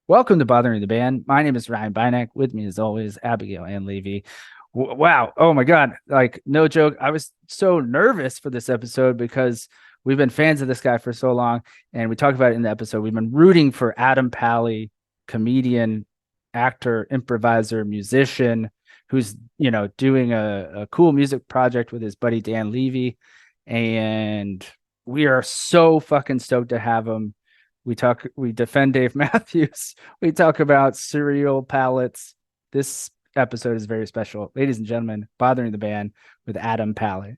Welcome to Bothering the Band. My name is Ryan Bynack. With me, as always, Abigail Ann Levy. Wow. Oh my God. Like, no joke. I was so nervous for this episode because we've been fans of this guy for so long. And we talked about it in the episode. We've been rooting for Adam Pally, comedian, actor, improviser, musician, who's, doing a cool music project with his buddy Dan Levy. And we are so fucking stoked to have him. We defend Dave Matthews. We talk about cereal palettes. This episode is very special. Ladies and gentlemen, Bothering the Band with Adam Pally.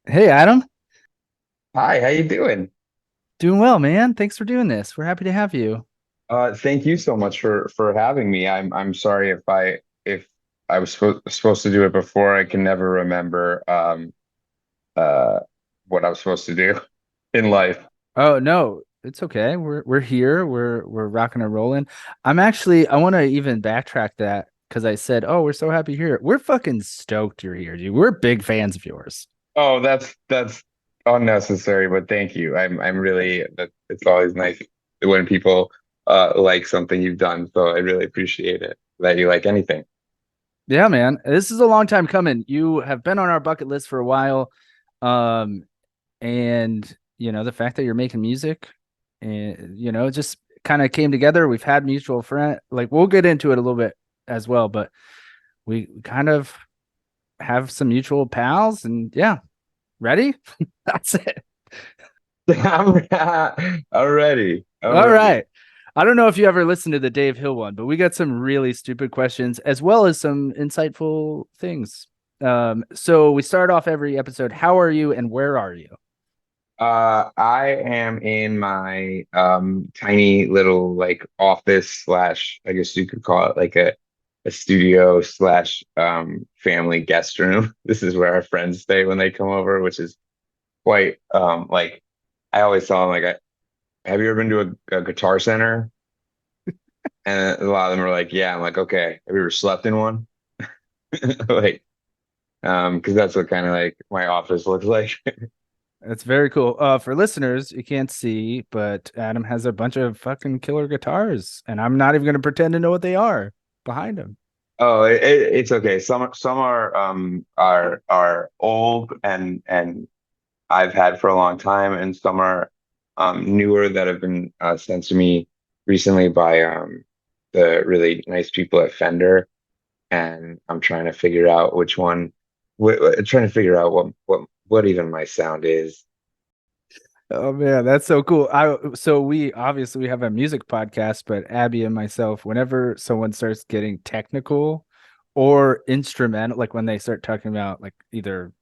Hey, Adam. Hi, how you doing? Doing well, man. Thanks for doing this. We're happy to have you. Thank you so much for having me. I'm sorry if I was supposed to do it before. I can never remember uh what I was supposed to do in life. Oh no, it's okay. We're here. We're rocking and rolling. I want to even backtrack that because I said, "Oh, we're so happy here." We're fucking stoked you're here, dude. We're big fans of yours. Oh, that's unnecessary, but thank you. I'm really that it's always nice when people like something you've done. So I really appreciate it that you like anything. Yeah, man. This is a long time coming. You have been on our bucket list for a while. Um, and the fact that you're making music and it just kind of came together. We've had mutual friend, like we'll get into it a little bit as well, but we kind of have some mutual pals and yeah, ready? That's it. I'm ready. I'm All ready. right. I don't know if you ever listened to the Dave Hill one, but we got some really stupid questions as well as some insightful things. So we start off every episode. How are you and where are you? I am in my tiny little like office slash, I guess you could call it like a studio slash family guest room. This is where our friends stay when they come over, which is quite like I always tell them like have you ever been to a guitar center? And a lot of them are like, yeah. I'm like, okay, have you ever slept in one? Like, because that's what kind of like my office looks like. That's very cool. For listeners, you can't see, but Adam has a bunch of fucking killer guitars, and I'm not even gonna pretend to know what they are behind him. Oh, it's okay. Some are old and I've had for a long time, and some are newer that have been sent to me recently by the really nice people at Fender, and I'm trying to figure out which one. Trying to figure out what even my sound is. Oh man, that's so cool. We have a music podcast, but Abby and myself, whenever someone starts getting technical or instrumental, like when they start talking about like either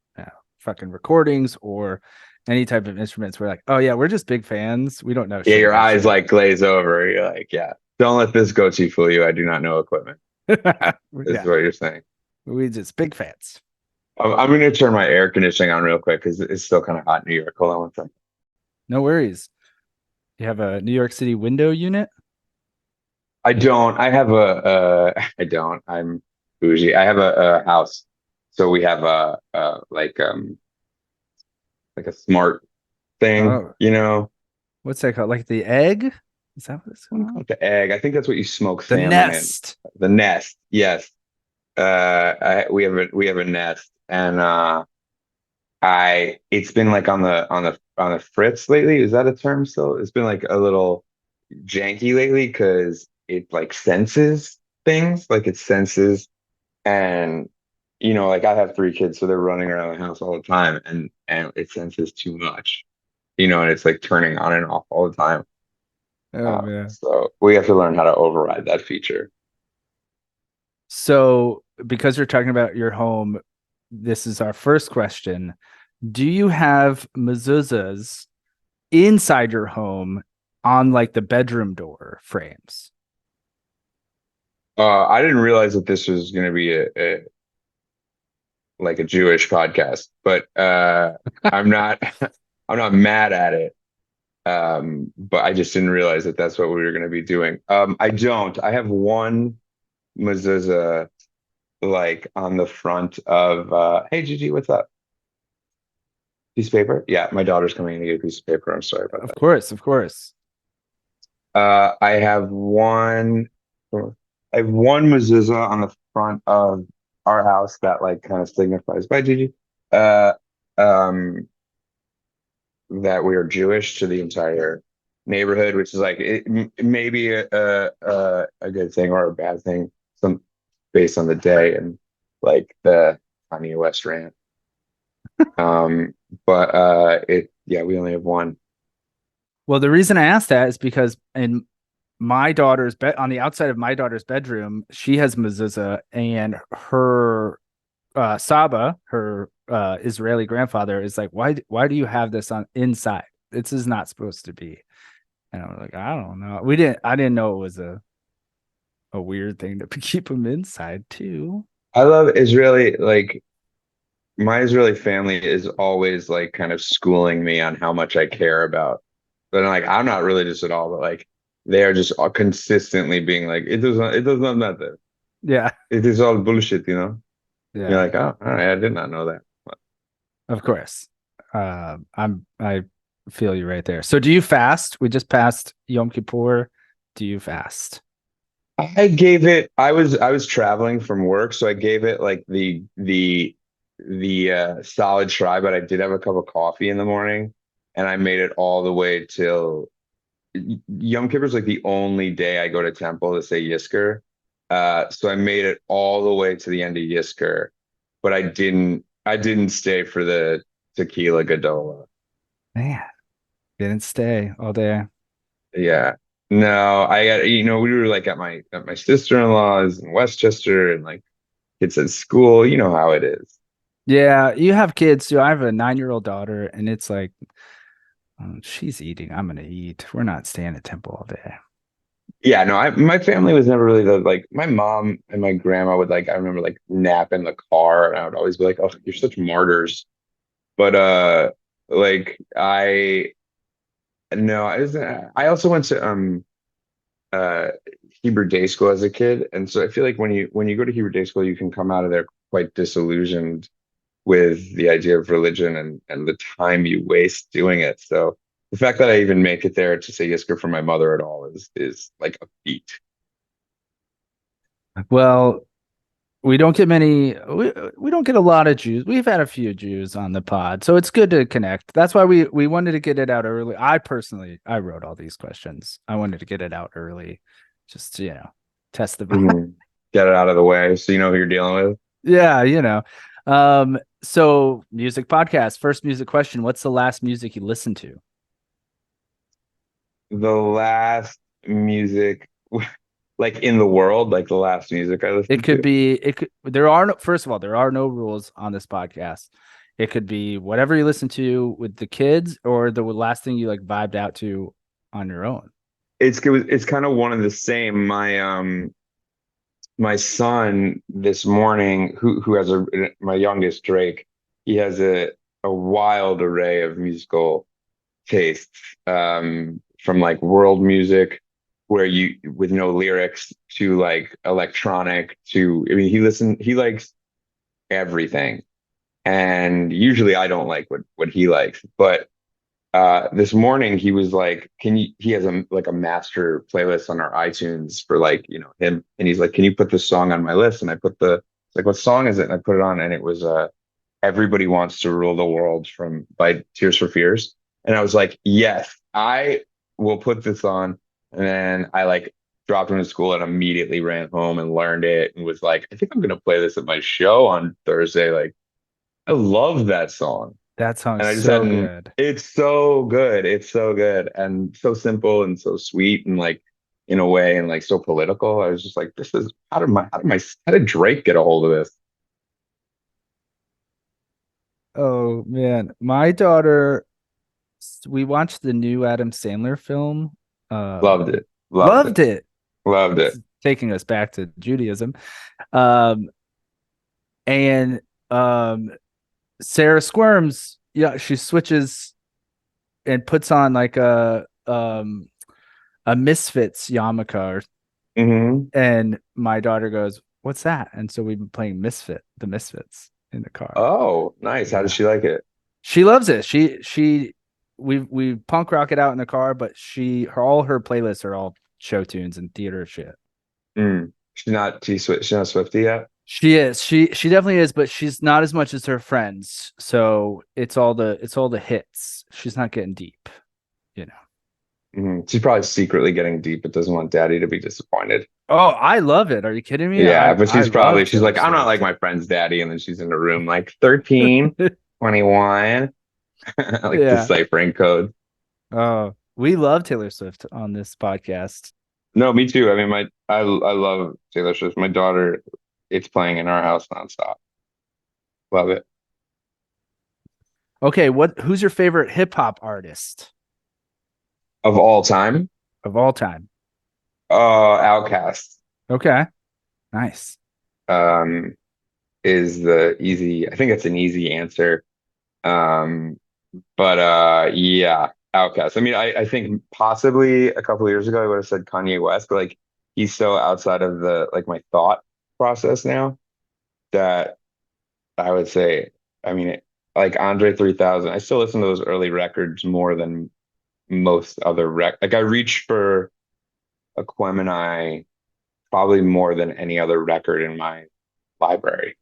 fucking recordings or any type of instruments, we're like, oh yeah, we're just big fans. We don't know Yeah, shit your about eyes shit. like glaze over. You're like, yeah, don't let this goatee fool you. I do not know equipment. Is Yeah, what you're saying. we just big fans. I'm going to turn my air conditioning on real quick because it's still kind of hot in New York. Hold on one second. No worries. You have a New York City window unit? I don't. I have I don't. I'm bougie. I have a house, so we have a like a smart thing. Oh, You know, what's that called? Like the egg? Is that what it's I don't call called? it the egg. I think that's what you smoke The salmon in. nest. The nest. Yes. We have a nest, and I it's been like on the fritz lately. Is that a term still? It's been like a little janky lately because it like senses things, like it senses, and like I have three kids, so they're running around the house all the time, and it senses too much, and it's like turning on and off all the time. Oh man. So we have to learn how to override that feature. So, because you're talking about your home, this is our first question. Do you have mezuzahs inside your home on like the bedroom door frames? I didn't realize that this was going to be a like a Jewish podcast, but I'm not I'm not mad at it. But I just didn't realize that that's what we were going to be doing. I don't. I have one mezuzah like on the front of hey Gigi, what's up? Piece of paper? Yeah, my daughter's coming in to get a piece of paper. I'm sorry about Of that. course, of course. I have one mezuzah on the front of our house that like kind of signifies, bye Gigi. Uh, um, that we are Jewish to the entire neighborhood, which is like it may be a good thing or a bad thing, some based on the day and like the Kanye West rant. Um, but it yeah, we only have one. Well, the reason I asked that is because in my daughter's bed, on the outside of my daughter's bedroom, she has mezuzah, and her Saba, her Israeli grandfather, is like, why do you have this on inside? This is not supposed to be. And I was like, I don't know. I didn't know it was a weird thing to keep them inside too. I love Israeli, like my Israeli family is always like kind of schooling me on how much I care about. But like I'm not religious at all, but like they are just all consistently being like, it does not matter. Yeah, It is all bullshit, you know? You're yeah, like, oh, all right, I did not know that. of course. I feel you right there. So do you fast? We just passed Yom Kippur. Do you fast? I was traveling from work, so I gave it like the solid try, but I did have a cup of coffee in the morning and I made it all the way till Yom Kippur is like the only day I go to temple to say Yisker. So I made it all the way to the end of Yisker, but I didn't stay for the tequila Gadola. Man, didn't stay all day. Yeah. No, I got, we were like at my sister-in-law's in Westchester and like kids at school. You know how it is. Yeah, you have kids too. I have a 9-year-old daughter, and it's like she's eating. I'm gonna eat. We're not staying at temple all day. Yeah, no, my family was never really the like my mom and my grandma would like I remember like nap in the car and I would always be like, "Oh, you're such martyrs." But like I no, I also went to uh Hebrew day school as a kid, and so I feel like when you go to Hebrew day school, you can come out of there quite disillusioned with the idea of religion and the time you waste doing it. So the fact that I even make it there to say Yisker for my mother at all is like a feat. Well, we don't get many. We don't get a lot of Jews. We've had a few Jews on the pod, so it's good to connect. That's why we wanted to get it out early. I personally, I wrote all these questions. I wanted to get it out early, just to, test the vibe. Mhm. Get it out of the way so you know who you're dealing with. Yeah, So music podcast. First music question. What's the last music you listened to? The last music, like in the world, like the last music I It listened could to. be it could there are no first of all, there are no rules on this podcast. It could be whatever you listen to with the kids or the last thing you like vibed out to on your own. It's kind of one of the same. My son this morning, who has my youngest Drake, he has a wild array of musical tastes, from like world music where you with no lyrics to like electronic to I mean he likes everything. And usually I don't like what he likes, but this morning he was like, he has a master playlist on our iTunes for like, him. And he's like, can you put this song on my list? And I put like, what song is it? And I put it on and it was, Everybody Wants to Rule the World by Tears for Fears. And I was like, yes, I will put this on. And then I like dropped him to school and immediately ran home and learned it and was like, I think I'm going to play this at my show on Thursday. Like, I love that song. That song's And I just so hadn't, good. it's so good. It's so good and so simple and so sweet and like in a way and like so political. I was just like, this is how did Drake get a hold of this? Oh man, my daughter, we watched the new Adam Sandler film. Loved it. Loved it. Loved it. Loved It's it. taking us back to Judaism. Um, and Sarah squirms. Yeah, she switches and puts on like a Misfits yarmulke, Hmm. and my daughter goes, what's that? And so we've been playing the Misfits in the car. Oh, nice. How does Yeah. she like it? She loves it. We punk rock it out in the car, but all her playlists are all show tunes and theater shit. She's not she's not Swifty yet. She is. She definitely is, but she's not as much as her friends. So it's all the hits. She's not getting deep, you know. She's probably secretly getting deep, but doesn't want daddy to be disappointed. Oh, I love it. Are you kidding me? Yeah, but I love she's Taylor like, I'm not like Swift. my friend's daddy. And then she's in the room like 13, 21, like Yeah. deciphering code. Oh, we love Taylor Swift on this podcast. No, me too. I mean, I love Taylor Swift. My daughter, it's playing in our house nonstop. Love it. Okay, who's your favorite hip hop artist Of all time, of all time? Outcast, Okay, nice. um, is the easy, I think it's an easy answer. Um, but yeah, Outcast. I mean, I think possibly a couple of years ago I would have said Kanye West, but like he's so outside of the like my thought process now that I would say, I mean, like Andre 3000, I still listen to those early records more than most other like I reach for Aquemini probably more than any other record in my library.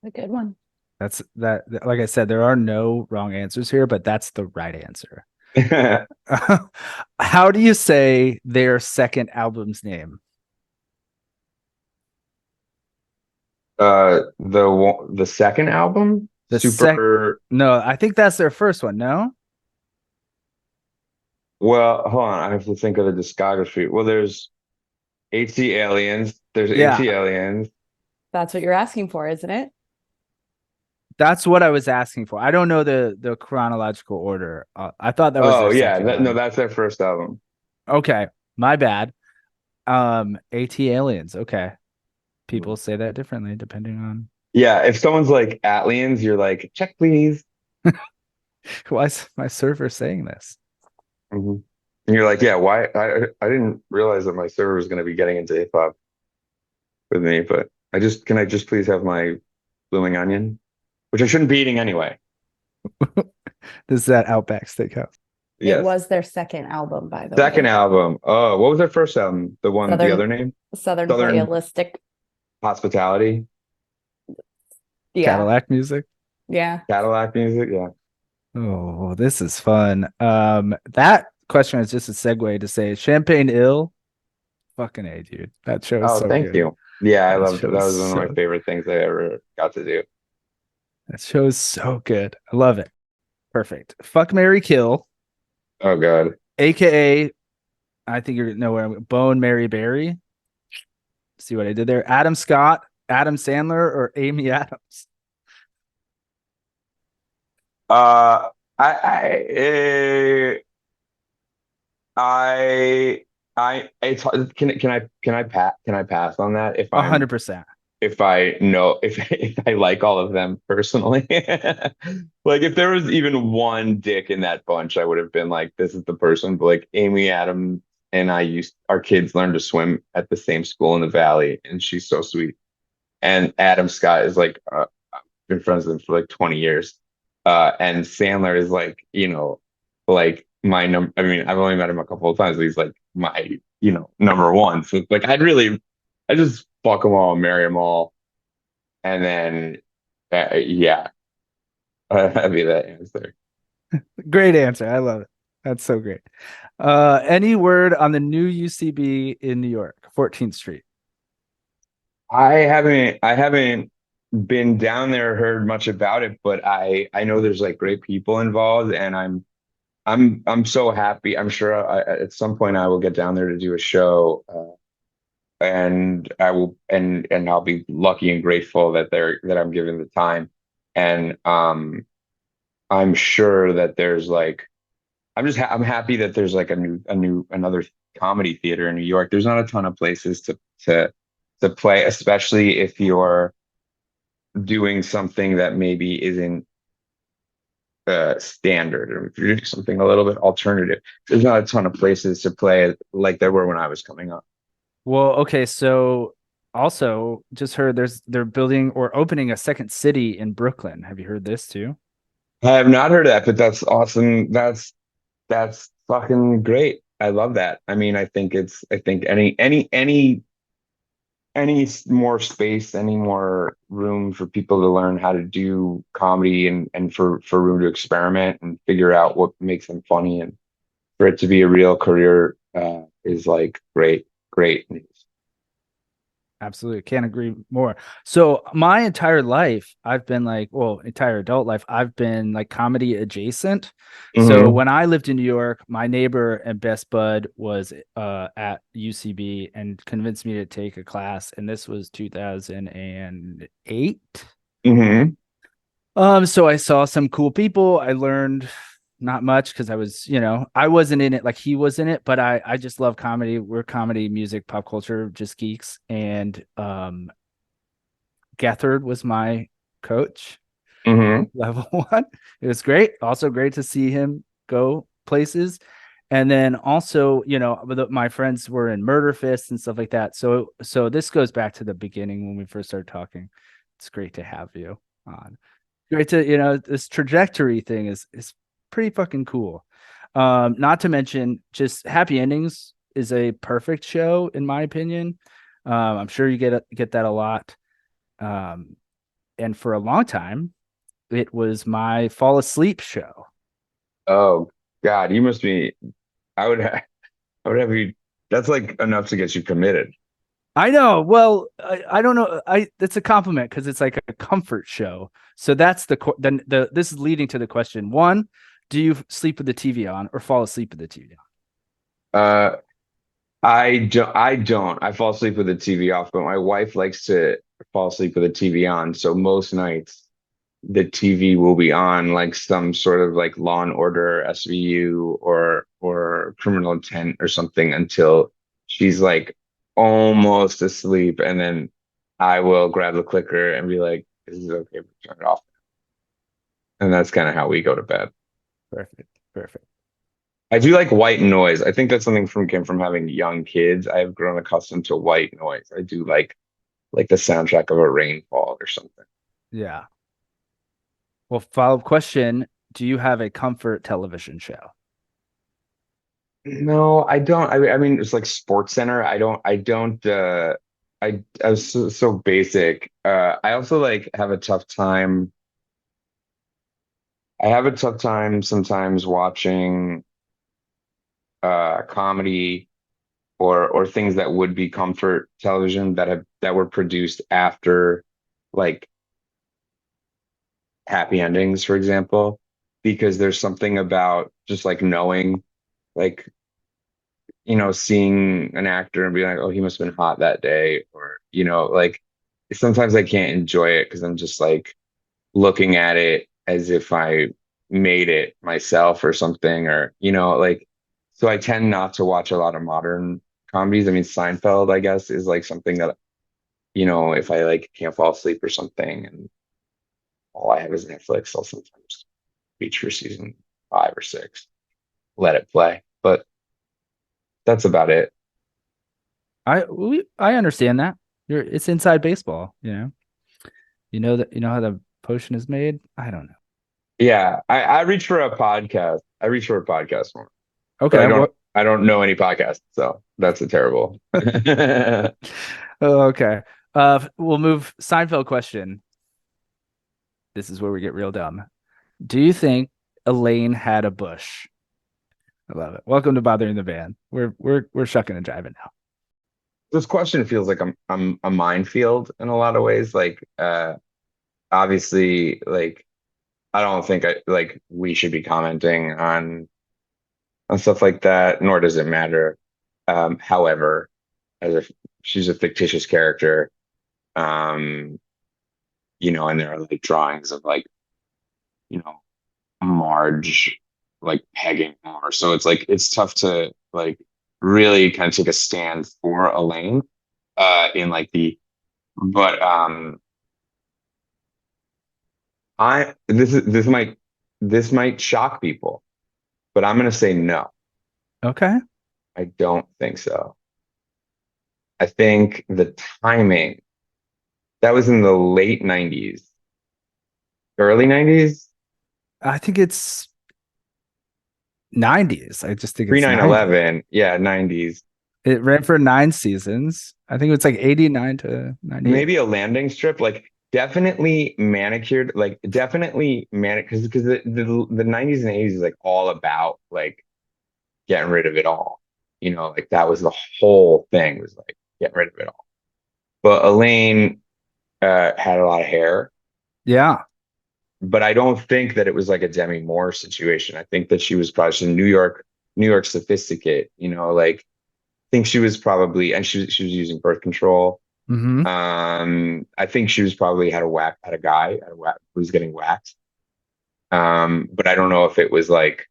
A good one. That's that. Like I said, there are no wrong answers here, but that's the right answer. How do you say their second album's name? The second album, The sec super No, I think that's their first one. No? well, hold on, I have to think of the discography. Well, there's HC Aliens, there's Yeah, HC Aliens. That's what you're asking for, isn't it? that's what I was asking for. I don't know the chronological order. I thought that was their Oh yeah, second no, one. that's their first album. Okay, my bad. AT Aliens. Okay. Mhm. People say that differently depending on Yeah, if someone's like Atlians, you're like, check please. why is my server saying this. Mhm. And you're like, yeah, why? I didn't realize that my server was going to be getting into hip hop with me, but can I just please have my blooming onion, which I shouldn't be eating anyway. This is that Outback Steakhouse. It Yes. was their second album, by the Second way. album. Oh, what was their first album? The Southern other name? Southern Southern Playalistic. Hospitality, Yeah. Cadillac music. Yeah. Cadillac Music. Yeah. Oh, this is fun. That question is just a segue to say Champaign Ill. Fucking A, dude. That show is Oh, so thank good. you. Yeah, I That loved show that is was one of my so favorite things I ever got to do. that show is so good. I love it. Perfect. Fuck Mary Kill, Oh God. aka I think you're know where Bone Mary Berry. See what I did there? Adam Scott, Adam Sandler, or Amy Adams. Uh, I, I, it's can I pass on that if I'm 100%. if I know if I like all of them personally. Like if there was even one dick in that bunch, I would have been like, this is the person. But like Amy Adams and our kids learned to swim at the same school in the valley, and she's so sweet. And Adam Scott is like, I've been friends with him for like 20 years. And Sandler is like, like my number. I mean, I've only met him a couple of times, but he's like my, number one. So like, I just fuck them all, marry them all, and then, yeah, that'd be that answer. Great answer. I love it. That's so great. Any word on the new UCB in New York, 14th Street? I haven't been down there, heard much about it, but I know there's like great people involved, and I'm so happy. I'm sure at some point I will get down there to do a show, and I will, and I'll be lucky and grateful that I'm given the time, and I'm sure that there's like I'm happy that there's like another comedy theater in New York. There's not a ton of places to play, especially if you're doing something that maybe isn't standard, or if you're doing something a little bit alternative. There's not a ton of places to play like there were when I was coming up. Well, okay, so also just heard they're building or opening a second city in Brooklyn. Have you heard this too? I have not heard of that, but that's awesome. That's fucking great. I love that. I mean, I think more space, any more room for people to learn how to do comedy and for room to experiment and figure out what makes them funny and for it to be a real career is like great news. Absolutely. Can't agree more. So my entire life, I've been like, well, entire adult life, I've been like comedy adjacent. So Hmm. when I lived in New York, my neighbor and best bud was at UCB and convinced me to take a class. And this was 2008. Hmm. So I saw some cool people. I learned not much because I was, I wasn't in it like he was in it, but I just love comedy. We're comedy, music, pop culture, just geeks. And Gethard was my coach, Hmm. level one. It was great. Also great to see him go places. And then also, my friends were in Murder Fist and stuff like that. So this goes back to the beginning when we first started talking. It's great to have you on. Great to, this trajectory thing is pretty fucking cool. Not to mention just Happy Endings is a perfect show in my opinion. I'm sure you get that a lot. Um, and for a long time, it was my fall asleep show. Oh God, you must be. I would have you. That's like enough to get you committed. I know. Well, I don't know. It's a compliment because it's like a comfort show. So that's then this is leading to the question. One, do you sleep with the TV on or fall asleep with the TV Uh, I don't. I don't. I fall asleep with the TV off, but my wife likes to fall asleep with the TV on. So most nights the TV will be on, like some sort of like Law and Order SVU or Criminal Intent or something until she's like almost asleep, and then I will grab the clicker and be like, "This is okay, turn it off." And that's kind of how we go to bed. on? Perfect. Perfect. I do like white noise. I think that's something came from having young kids. I've grown accustomed to white noise. I do like the soundtrack of a rainfall or something. Yeah. Well, follow-up question. Do you have a comfort television show? No, I don't. I mean, it's like Sports Center. I don't. I was so basic. I also like have a tough time. I have a tough time sometimes watching comedy or things that would be comfort television that were produced after like happy endings, for example, because there's something about just like knowing, like, seeing an actor and being like, oh, he must have been hot that day, or, like sometimes I can't enjoy it because I'm just like looking at it as if I made it myself or something, or, like, so I tend not to watch a lot of modern comedies. I mean, Seinfeld, I guess, is like something that, if I like can't fall asleep or something and all I have is Netflix, I'll sometimes reach for season 5 or 6, let it play. But that's about it. I understand that. It's inside baseball, you know how the potion is made. I don't know. Yeah, I reach for a podcast. I reach for a podcast more, but Okay, what? I don't know any podcasts, so that's a terrible. Oh, okay. We'll move Seinfeld question. This is where we get real dumb. Do you think Elaine had a bush? I love it. Welcome to Bothering the Band. We're shucking and jiving now. This question feels like I'm a minefield in a lot of ways. Like, obviously, like I don't think we should be commenting on stuff like that, nor does it matter. However, as if she's a fictitious character, um, and there are like drawings of like, you know, Marge like pegging more. So it's like it's tough to like really kind of take a stand for Elaine in like the but I this might shock people, but I'm gonna say no. Okay. I don't think so. I think the timing, that was in the late 90s, early 90s, I think it's 90s. I just think pre it's 90. 9/11. Yeah, 90s. It ran for 9 seasons. I think it was like 89 to 98. Maybe a landing strip, like definitely manicured, like definitely manic because the 90s and 80s is like all about like getting rid of it all. Like that was the whole thing was like getting rid of it all. But Elaine had a lot of hair, Yeah. but I don't think that it was like a Demi Moore situation. I think that she was probably she's a New York sophisticate, like I think she was probably and she was using birth control. Hmm. I think she was probably had a guy who was getting waxed. But I don't know if it was like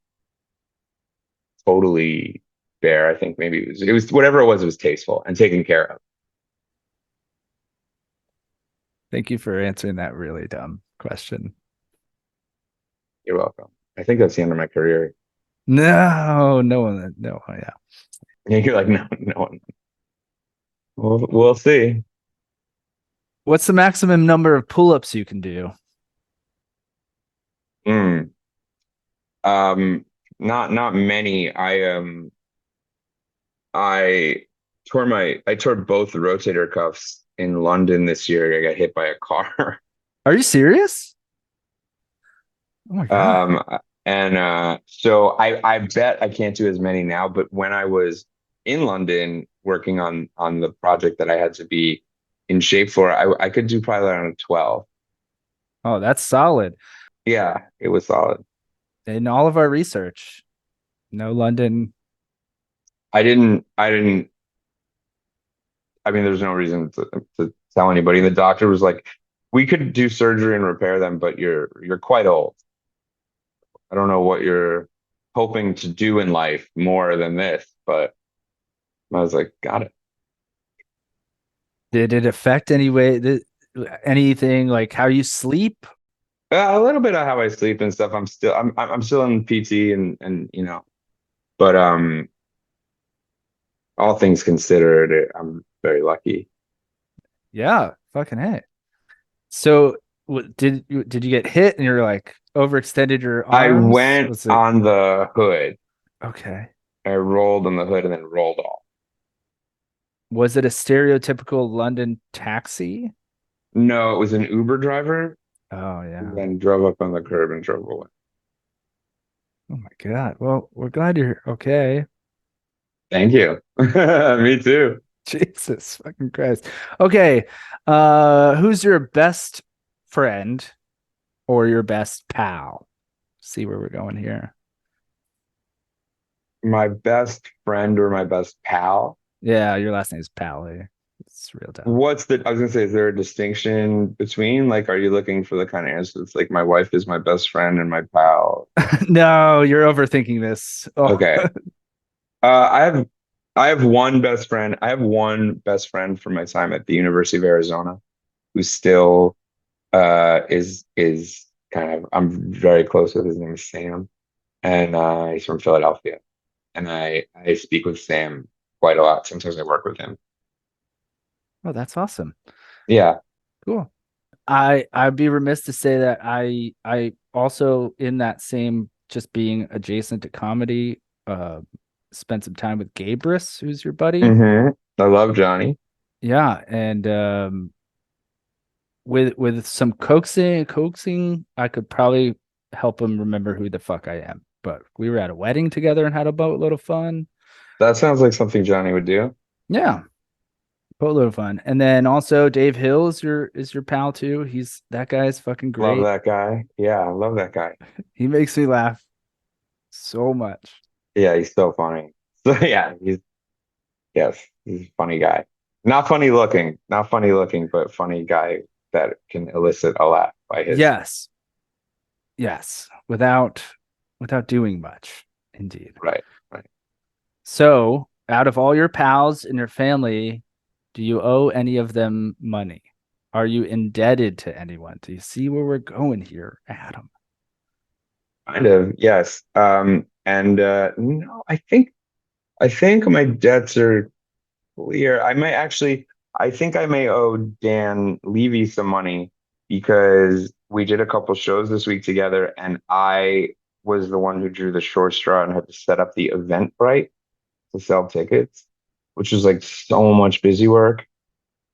totally fair. I think maybe it was whatever it was tasteful and taken care of. Thank you for answering that really dumb question. You're welcome. I think that's the end of my career. No, no one, no, yeah. You're like, no, no. We'll see. What's the maximum number of pull-ups you can do? Mm. Not many. I tore both rotator cuffs in London this year. I got hit by a car. Are you serious? Oh my God. Um, and so I bet I can't do as many now, but when I was in London working on the project that I had to be in shape for, I could do probably around 12. Oh, that's solid. Yeah, it was solid. In all of our research, no London. I didn't I mean there's no reason to tell anybody. The doctor was like, we could do surgery and repair them, but you're quite old. I don't know what you're hoping to do in life more than this, but I was like, got it. Did it affect any way anything like how you sleep? A little bit of how I sleep and stuff. I'm still in PT and but all things considered, I'm very lucky. Yeah, fucking hey. So did you get hit and you're like overextended your I arms? went Was it on the hood. okay? I rolled on the hood and then rolled off. Was it a stereotypical London taxi? No, it was an Uber driver Oh who yeah. then drove up on the curb and drove away. Oh my God. Well, we're glad you're okay. Thank you. Me too. Jesus fucking Christ. Okay. Who's your best friend or your best pal? See where we're going here. My best friend or my best pal. Yeah, your last name is Pally. It's real dumb. I was gonna say, is there a distinction between, like, are you looking for the kind of answer that's like my wife is my best friend and my pal? No, you're overthinking this. Oh, Okay. I have one best friend. I have one best friend from my time at the University of Arizona who still is kind of I'm very close with. His name is Sam, and he's from Philadelphia. And I speak with Sam quite a lot. Sometimes I work with him. oh, that's awesome. Yeah. Cool. I'd be remiss to say that I also in that same just being adjacent to comedy, spent some time with Gabrus, who's your buddy. I love Johnny. Yeah, and with some coaxing, I could probably help him remember who the fuck I am. But we were at a wedding together and had a boatload of fun. That sounds like something Johnny would do. Yeah, boatload of fun. And then also Dave Hill is your pal too. He's that guy's fucking Love great. that guy. Yeah, I love that guy. He makes me laugh so much. Yeah, he's so funny. So yeah, he's a funny guy. Not funny looking, but funny guy that can elicit a laugh by his. Yes. Yes. Without doing much. Indeed. Right, right. So, out of all your pals and your family, do you owe any of them money? Are you indebted to anyone? Do you see where we're going here, Adam? Kind of, yes. And no, I think my debts are clear. I think I may owe Dan Levy some money because we did a couple shows this week together and I was the one who drew the short straw and had to set up the Eventbrite to sell tickets, which was like so much busy work.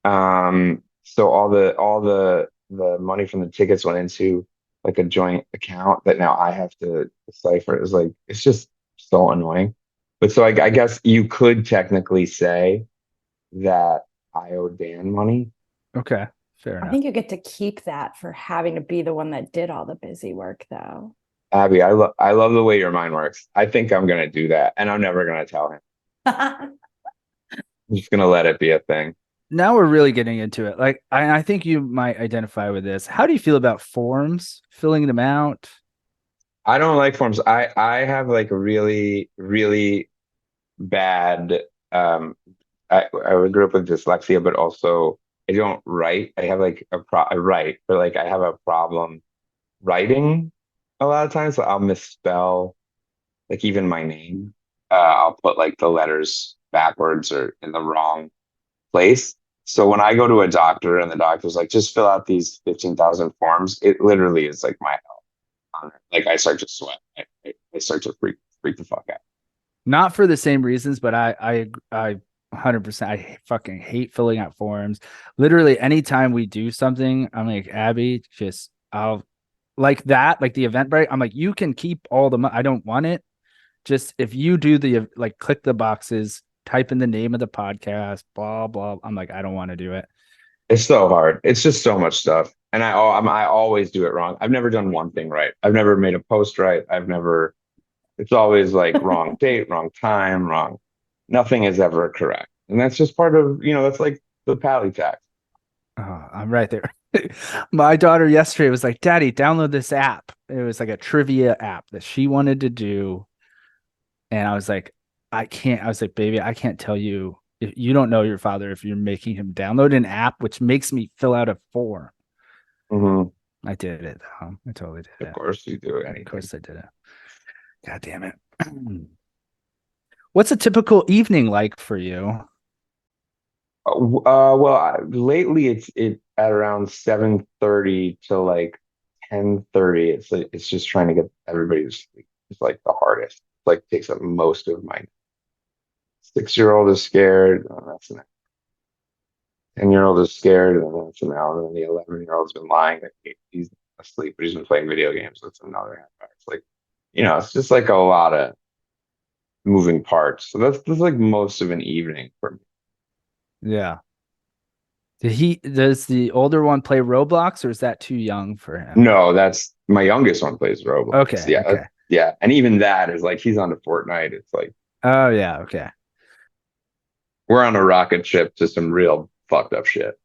So all the money from the tickets went into like a joint account that now I have to decipher. It's like it's just so annoying. But so I guess you could technically say that I owe Dan money. Okay, fair I enough. think you get to keep that for having to be the one that did all the busy work, though. Abby, I love the way your mind works. I think I'm gonna do that, and I'm never gonna tell him. I'm just gonna let it be a thing. Now we're really getting into it. Like, I think you might identify with this. How do you feel about forms, filling them out? I don't like forms. I have like a really bad I grew up with dyslexia, but also I don't write. I have like I write, but like I have a problem writing a lot of times. So I'll misspell like even my name. I'll put like the letters backwards or in the wrong place. So when I go to a doctor and the doctor's like, just fill out these 15,000 forms, it literally is like my health. Like I start to sweat. I start to freak the fuck out. Not for the same reasons, but I 100%. I fucking hate filling out forms. Literally, anytime we do something, I'm like, Abby, just I'll like that, like the Eventbrite. I'm like, you can keep all the money. I don't want it. Just if you do the like, click the boxes, type in the name of the podcast, blah blah. I'm like, I don't want to do it. It's so hard. It's just so much stuff. And I always do it wrong. I've never done one thing right. I've never made a post right. It's always like wrong date, wrong time, wrong. Nothing is ever correct. And that's just part of, that's like the pally tax. Oh, I'm right there. My daughter yesterday was like, Daddy, download this app. It was like a trivia app that she wanted to do. And I was like, I can't. I was like, baby, I can't tell you if you don't know your father if you're making him download an app, which makes me fill out a form. Hmm. I did it. I totally did Of it. course you do Of anything. course I did it. God damn it. What's a typical evening like for you? Lately it's at around 7:30 to like 10:30. It's just trying to get everybody to sleep. It's like the hardest. It's like takes up most of my 6-year-old is scared. Oh, that's an 10-year-old is scared, and then that's an hour. And then the 11-year-old's been lying that he's asleep, but he's been playing video games. So it's another half hour. It's like, it's just like a lot of moving parts. So that's like most of an evening for me. Yeah. Does the older one play Roblox or is that too young for him? No, that's my youngest one plays Roblox. Okay, Yeah, okay. yeah, and even that is like he's on to Fortnite. It's like Oh yeah, okay. we're on a rocket ship to some real fucked up shit.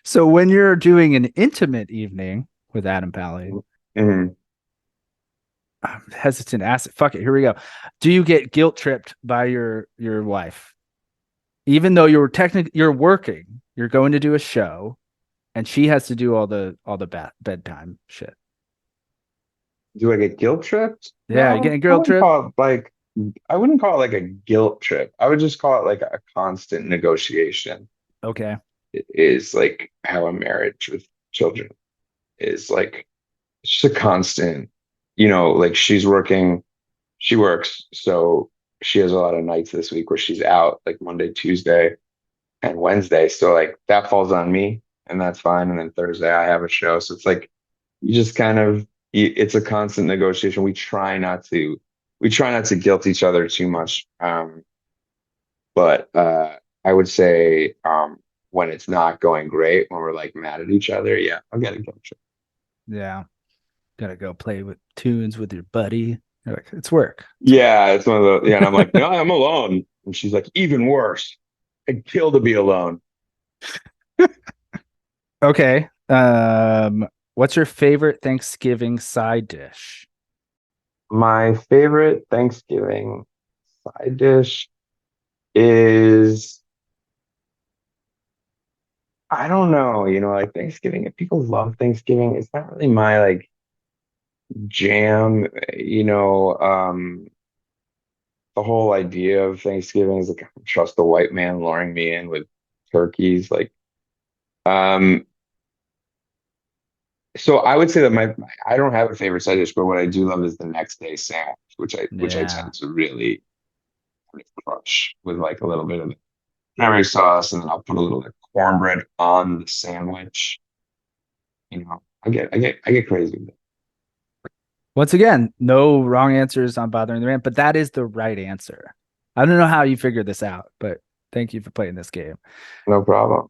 So when you're doing an intimate evening with Adam Pally, Hmm. I'm hesitant to ask it. Fuck it, here we go. Do you get guilt tripped by your wife? Even though you're working, you're going to do a show, and she has to do all the bedtime shit. Do I get guilt tripped? Yeah, you're No, getting guilt tripped. I wouldn't call it like a guilt trip. I would just call it like a constant negotiation. Okay. It is like how a marriage with children is like it's just a constant, like she works, so she has a lot of nights this week where she's out like Monday, Tuesday, and Wednesday. So like that falls on me and that's fine. And then Thursday I have a show. So it's like you just kind of it's a constant negotiation. We try not to guilt each other too much. But I would say when it's not going great, when we're like mad at each other, yeah, I'll get a guilt trip. Yeah. Gotta go play with tunes with your buddy. You're like, it's work. Yeah, it's one of the yeah, and I'm like, no, I'm alone. And she's like, even worse. I'd kill to be alone. Okay. What's your favorite Thanksgiving side dish? My favorite Thanksgiving side dish is I don't know, like Thanksgiving, if people love Thanksgiving, it's not really my like jam, the whole idea of Thanksgiving is like, I don't trust the white man luring me in with turkeys. Like, um, so I would say that I don't have a favorite side dish, but what I do love is the next day sandwich, which I Yeah. tend to really crush with like a little bit of cranberry sauce, and then I'll put a little like cornbread on the sandwich. I get crazy with it. Once again, no wrong answers on Bothering the Rant, but that is the right answer. I don't know how you figured this out, but thank you for playing this game. No problem.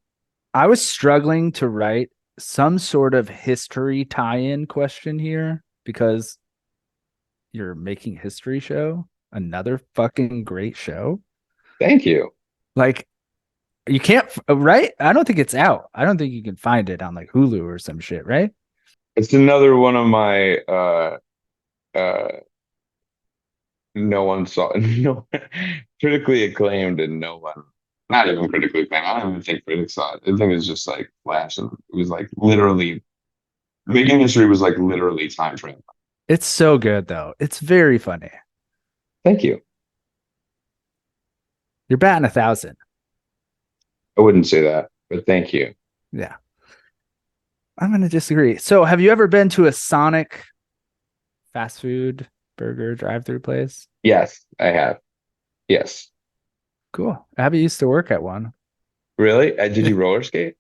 I was struggling to write some sort of history tie-in question here because you're making history show, another fucking great show. Thank you. Like you can't, right? I don't think it's out. I don't think you can find it on like Hulu or some shit, right? It's another one of my uh no one saw no critically acclaimed, and no one, not even critically acclaimed. I don't even think critics saw it. I think it was just like flash, and it was like literally making history was like literally time travel. It's so good though. It's very funny. Thank you. You're batting 1,000. I wouldn't say that, but thank you. Yeah. I'm going to disagree. So, have you ever been to a Sonic fast food burger drive-through place? Yes, I have. Yes. Cool. Abby used to work at one. Really? Did you roller skate?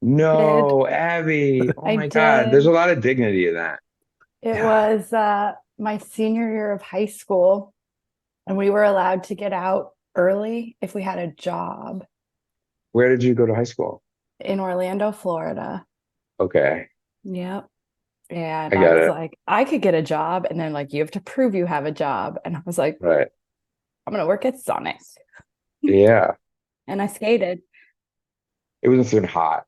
Did. No, Abby. Oh I my God. There's a did. lot of dignity in that. It Yeah. was my senior year of high school, and we were allowed to get out early if we had a job Where did you go to high school? in Orlando, Florida. Okay, Yep. And I I got was it. like, I could get a job. And then, like, you have to prove you have a job. And I was like, Right. I'm going to work at Sonic. Yeah. And I skated. It was even hot.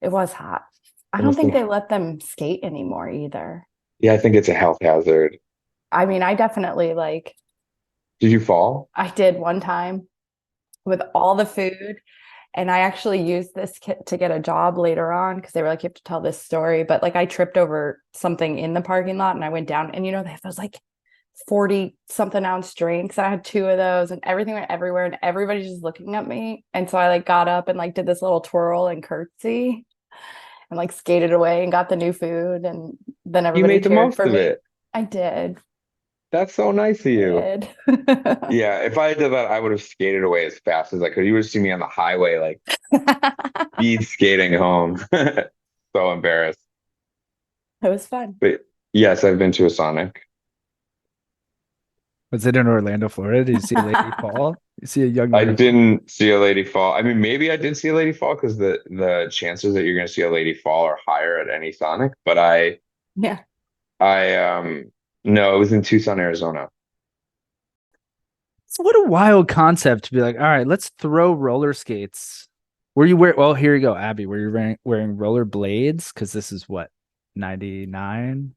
It was hot. I It don't must have think been they hot. let them skate anymore either. Yeah, I think it's a health hazard. I mean, I definitely like, Did you fall? I did one time with all the food. And I actually used this kit to get a job later on because they were like, you have to tell this story. But like, I tripped over something in the parking lot and I went down, and they have those like 40 something ounce drinks. And I had two of those, and everything went everywhere, and everybody's just looking at me. And so I like got up and like did this little twirl and curtsy and like skated away and got the new food. And then You everybody made the cheered most for of me. it. I did. That's so nice of you. Did. Yeah, if I did that, I would have skated away as fast as I could. You would see me on the highway, like speed skating home. So embarrassed. It was fun. But yes, I've been to a Sonic. Was it in Orlando, Florida? Did you see a lady fall? You see a young I lady? didn't see a lady fall. I mean, maybe I did see a lady fall because the chances that you're going to see a lady fall are higher at any Sonic. But Yeah. no, it was in Tucson, Arizona. So what a wild concept to be like, all right, let's throw roller skates. Were you wear well, here you go, Abby. Were you wearing roller blades? Because this is what, 99,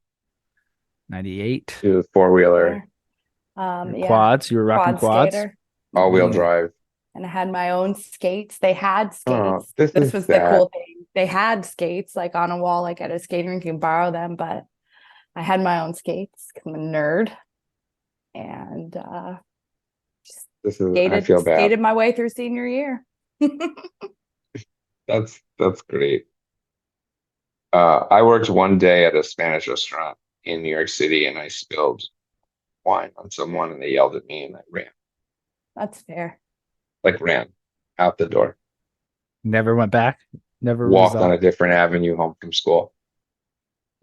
98? It was four wheeler, There. Yeah. Quads. You were rocking Quad quads. skater. all wheel Man. drive. And I had my own skates. They had Oh, skates. this This is was the sad. cool thing. They had skates like on a wall, like at a skating rink. You can borrow them, but I had my own skates because I'm a nerd, and I skated feel bad. skated my way through senior year. That's great. I worked one day at a Spanish restaurant in New York City, and I spilled wine on someone, and they yelled at me, and I ran, That's fair. like ran out the door, Never went back. Never walked on resolved. a different avenue home from school.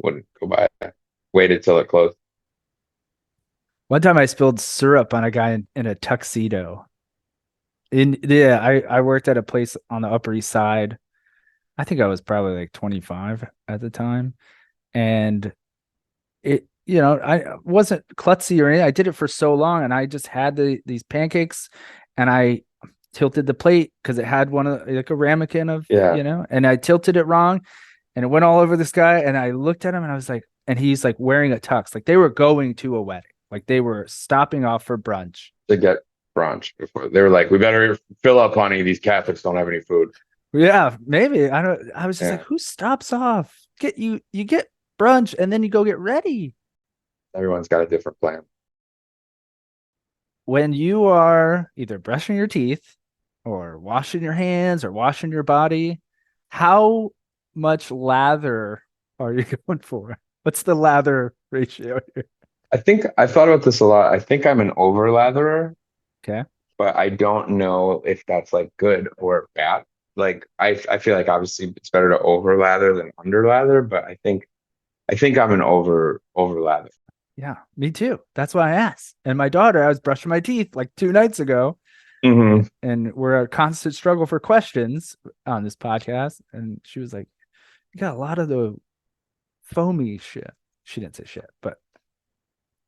Wouldn't go by. Waited till it closed. One time I spilled syrup on a guy in a tuxedo. I worked at a place on the Upper East Side. I think I was probably like 25 at the time. And I wasn't klutzy or anything. I did it for so long, and I just had these pancakes, and I tilted the plate because it had one of like a ramekin of, Yeah, and I tilted it wrong, and it went all over this guy. And I looked at him, and I was like, and he's like wearing a tux, like they were going to a wedding, like they were stopping off for brunch. to get brunch before they were like, we better fill up, honey. These Catholics don't have any food. Yeah, maybe. I don't. I was just like, Yeah, who stops off? You get brunch, and then you go get ready. everyone's got a different plan. when you are either brushing your teeth or washing your hands or washing your body, how much lather are you going for? What's the lather ratio here? I think I've thought about this a lot. I think I'm an over latherer, Okay. but I don't know if that's like good or bad. Like I feel like obviously it's better to over lather than under lather, but I think I'm an over lather. Yeah, me too. That's why I asked. And my daughter, I was brushing my teeth like 2 nights ago, Hmm. and we're a constant struggle for questions on this podcast. And she was like, "You got a lot of the foamy shit." She didn't say shit, but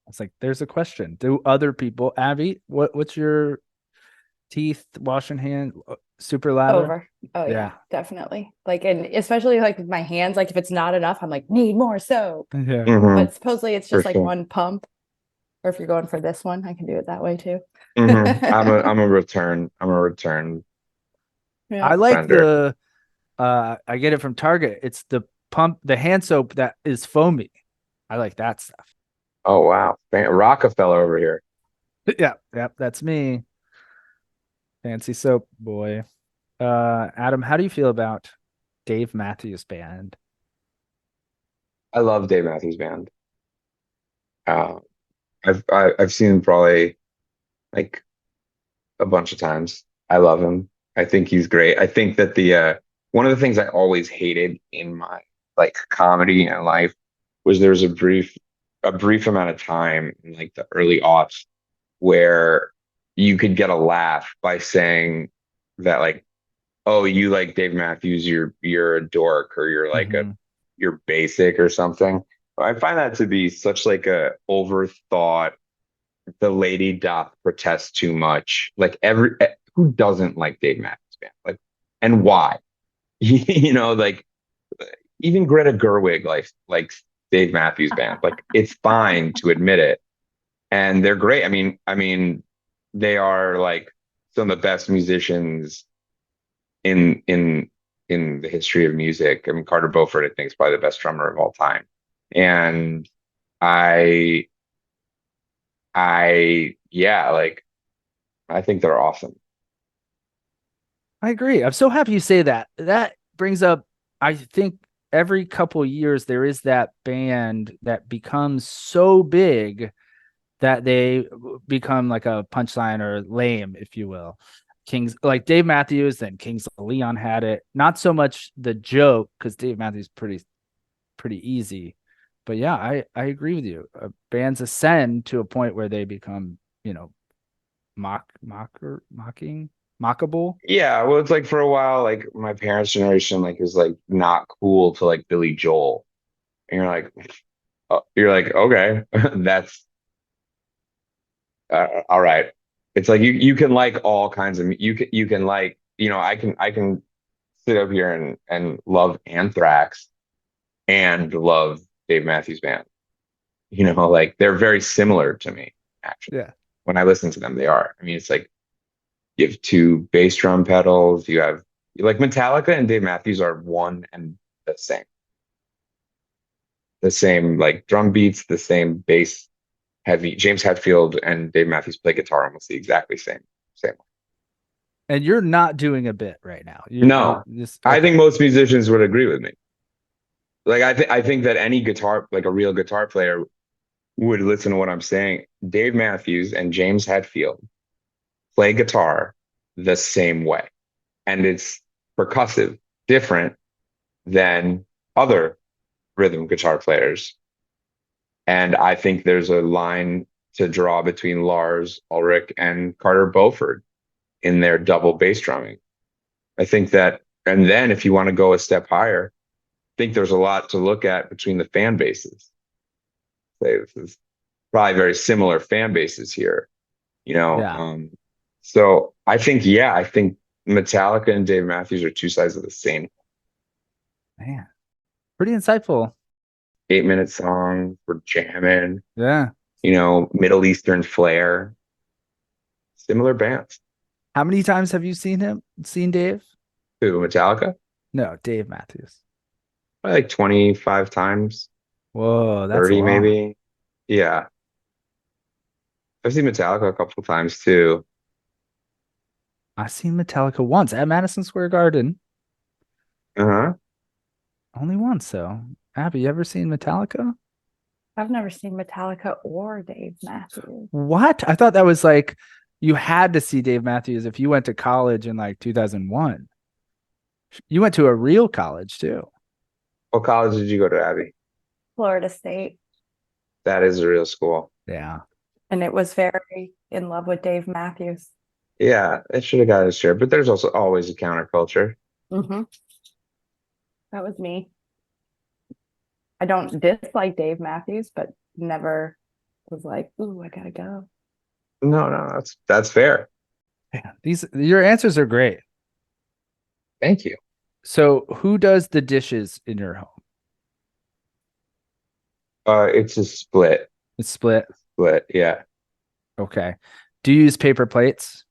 I was like, "There's a question. Do other people, Abby? What's your teeth, washing hand, super lather?" Over. Oh Yeah, yeah, definitely. Like, and especially like with my hands, like if it's not enough, I'm like, need more soap. yeah. Hmm. But supposedly it's For just like sure. one pump. Or if you're going for this one, I can do it that way too. I'm a return I Yeah. like offender. the. I get it from Target. It's the pump, the hand soap that is foamy. I like that stuff. Oh wow. Rockefeller over here. Yeah, yeah, that's me. Fancy soap boy. Adam, how do you feel about Dave Matthews Band? I love Dave Matthews Band. Uh, I've seen him probably like a bunch of times. I love him. I think he's great. I think that the one of the things I always hated in my like comedy and life was there was a brief amount of time in like the early aughts where you could get a laugh by saying that like, oh, you like Dave Matthews, you're a dork or Mm-hmm. you're basic or something. I find that to be such like a overthought, the lady doth protest too much. Like who doesn't like Dave Matthews Band? Like, and why? Like even Greta Gerwig likes Dave Matthews Band. Like it's fine to admit it. And they're great. I mean, they are like some of the best musicians in in in the history of music. I mean, Carter Beauford, I think, is probably the best drummer of all time. And I yeah, like I think they're awesome. I agree. I'm so happy you say that. That brings up, I think every couple years there is that band that becomes so big that they become like a punchline or lame, if you will. Kings like Dave Matthews, then Kings of Leon had it. Not so much the joke because Dave Matthews pretty easy, but yeah, I agree with you. Bands ascend to a point where they become mocking mockable. Yeah, well, it's like for a while, like my parents' generation, like was like not cool to like Billy Joel, and you're like, okay, that's all right. It's like you can like all kinds of you can like I can sit up here and love Anthrax and love Dave Matthews Band. Like they're very similar to me actually. Yeah. When I listen to them, they are. I mean, it's like you have two bass drum pedals. You have like Metallica and Dave Matthews are one and the same. The same like drum beats, the same bass heavy. James Hetfield and Dave Matthews play guitar almost the exactly same. And you're not doing a bit right now. You No, just I okay. think most musicians would agree with me. Like I think that any guitar, like a real guitar player, would listen to what I'm saying. Dave Matthews and James Hetfield play guitar the same way, and it's percussive, different than other rhythm guitar players. And I think there's a line to draw between Lars Ulrich and Carter Beauford in their double bass drumming. I think that, and then if you want to go a step higher, I think there's a lot to look at between the fan bases. Say this is probably very similar fan bases here, you know. Yeah, So I think Metallica and Dave Matthews are two sides of the same man, pretty insightful. 8-minute song for jamming, Yeah. Middle Eastern flair, similar bands. How many times have you seen Dave? Who, Metallica? No, Dave Matthews. Probably like 25 times, Whoa, that's a 30 lot. maybe. Yeah. I've seen Metallica a couple times too. I've seen Metallica once at Madison Square Garden. Uh-huh. Only once, though. Abby, you ever seen Metallica? I've never seen Metallica or Dave Matthews. What? I thought that was like you had to see Dave Matthews if you went to college in like 2001. You went to a real college too. What college did you go to, Abby? Florida State. That is a real school. Yeah. And it was very in love with Dave Matthews. Yeah, it should have got his share, but there's also always a counterculture. Mm-hmm. That was me. I don't dislike Dave Matthews, but never was like, ooh, I gotta go. No, no, that's fair. Yeah. These your answers are great. Thank you. So, who does the dishes in your home? It's a split. It's split. Split, yeah. Okay. Do you use paper plates?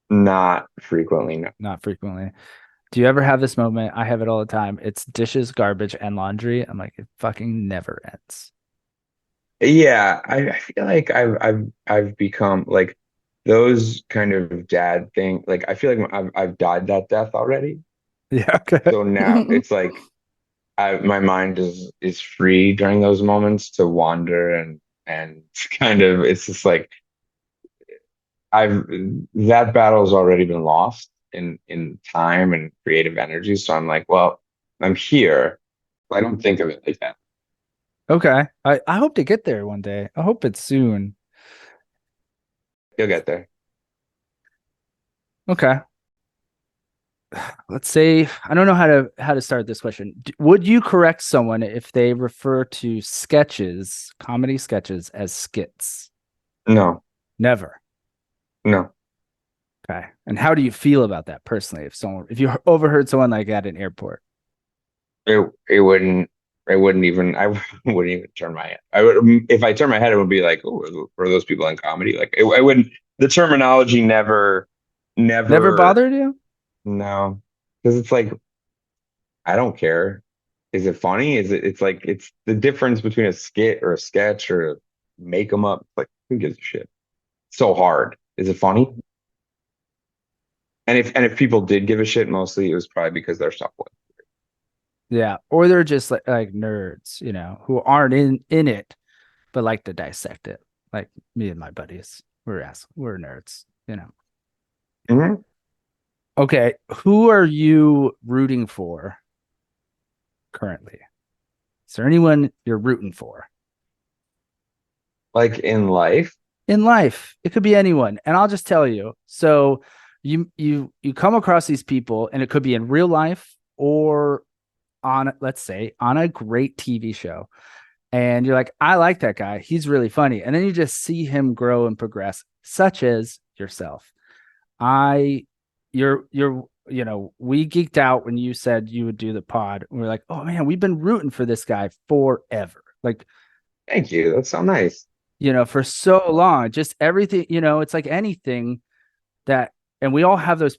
Not frequently, no. Not frequently. Do you ever have this moment? I have it all the time. It's dishes, garbage, and laundry. I'm like, it fucking never ends. Yeah, I feel like I've become like those kind of dad thing. Like I feel like I've died that death already. Yeah. Okay. So now it's like my mind is free during those moments to wander and kind of it's just like I've that battle's already been lost in time and creative energy. So I'm like, well, I'm here. I don't think of it like that. Okay. I hope to get there one day. I hope it's soon. You'll get there. Okay. Let's say I don't know how to start this question. Would you correct someone if they refer to sketches, comedy sketches, as skits? No, Never. no. Okay. And how do you feel about that personally? If you overheard someone like at an airport? It wouldn't even I wouldn't even turn my head. I would if I turn my head, it would be like, oh, for those people in comedy. Like I wouldn't the terminology Never never bothered you? no. Because it's like I don't care. Is it funny? It's like it's the difference between a skit or a sketch or a make 'em up. Like who gives a shit? So hard. Is it funny? And if people did give a shit, mostly it was probably because their stuff was. Yeah. Or they're just like nerds, who aren't in it, but like to dissect it. Like me and my buddies. We're nerds. Mhm. Okay. Who are you rooting for currently? Is there anyone you're rooting for? Like in life. In life? It could be anyone. And I'll just tell you. So you come across these people, and it could be in real life or let's say on a great TV show. And you're like, I like that guy. He's really funny. And then you just see him grow and progress, such as yourself. I we geeked out when you said you would do the pod. We're like, oh man, we've been rooting for this guy forever. Like, Thank you. That's so nice. for so long. Just everything, it's like anything that, and we all have those,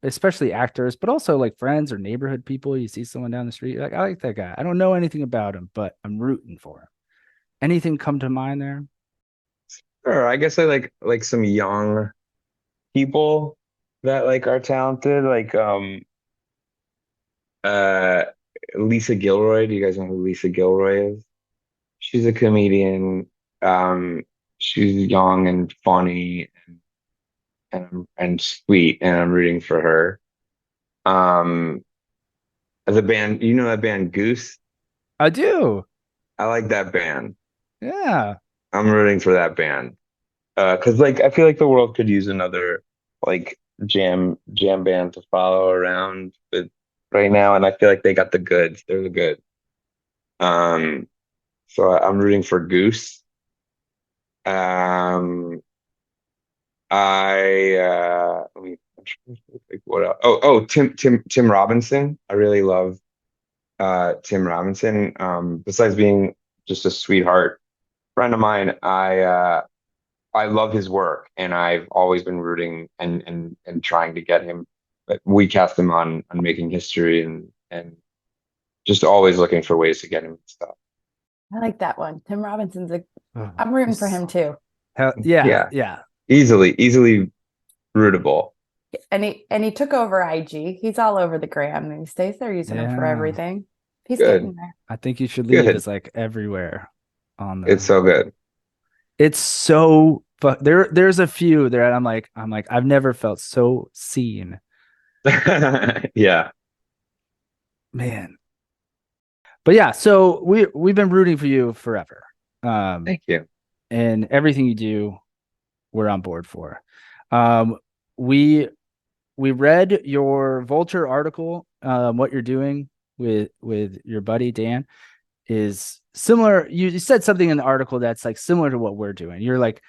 especially actors, but also like friends or neighborhood people. You see someone down the street, you're like, I like that guy. I don't know anything about him, but I'm rooting for him. Anything come to mind there? Sure. I guess I like some young people that like are talented. Like uh Lisa Gilroy. Do you guys know who Lisa Gilroy is? She's a comedian. Um, she's young and funny and sweet, and I'm rooting for her. Um, the band, you know that band Goose? I do. I like that band. Yeah. I'm rooting for that band. Because like I feel like the world could use another like jam band to follow around with right now, and I feel like they got the goods. They're the good. Um, so I'm rooting for Goose. Um, let me I'm trying to think what else. Tim Robinson. I really love Tim Robinson. Besides being just a sweetheart friend of mine, I love his work, and I've always been rooting and trying to get him. But we cast him on making history and just always looking for ways to get him stuff. I like that one. Tim Robinson's Oh, I'm rooting for him too. Hell, yeah, Yeah, yeah, easily rootable. And he took over IG. He's all over the gram and he stays there using them for yeah. everything. He's Good, getting there. I think you should leave good. is like everywhere on It's the. so good. It's so there's a few there. I'm like I've never felt so seen, Yeah. man. But yeah, so we've been rooting for you forever. Thank you. And everything you do, we're on board for. Um, we we read your Vulture article. What you're doing with your buddy Dan is similar. You said something in the article that's like similar to what we're doing. You're like,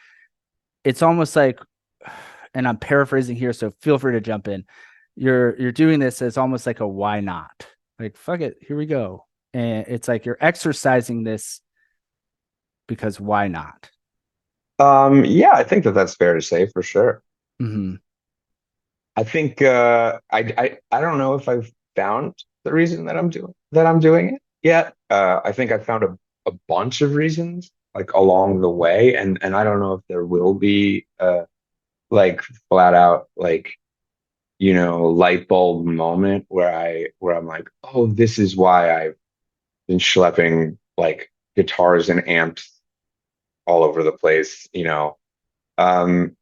it's almost like, and I'm paraphrasing here, so feel free to jump in. You're doing this as almost like a why not? Like, fuck it, here we go. And it's like you're exercising this because why not? Yeah, I think that that's fair to say for sure. Mm-hmm. I think I don't know if I've found the reason that I'm doing it yet. I think I found a bunch of reasons like along the way, and I don't know if there will be like flat out like light bulb moment where I'm like, oh, this is why I've been schlepping like guitars and amps all over the place. Um,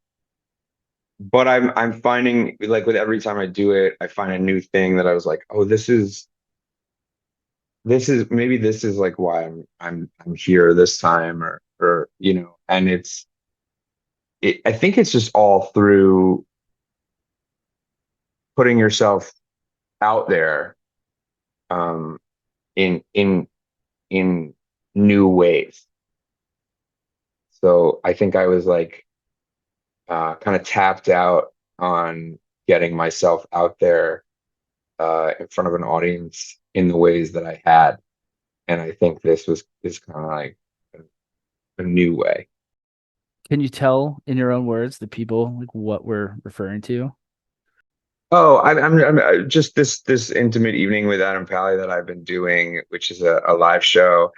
but I'm finding like with every time I do it, I find a new thing that I was like, oh, this is maybe this is like why I'm here this time or and I think it's just all through putting yourself out there um in in new ways. So I think I was like kind of tapped out on getting myself out there in front of an audience in the ways that I had. And I think this was is kind of like a new way. Can you tell in your own words the people like what we're referring to? Oh, I'm just this intimate evening with Adam Pally that I've been doing, which is a live show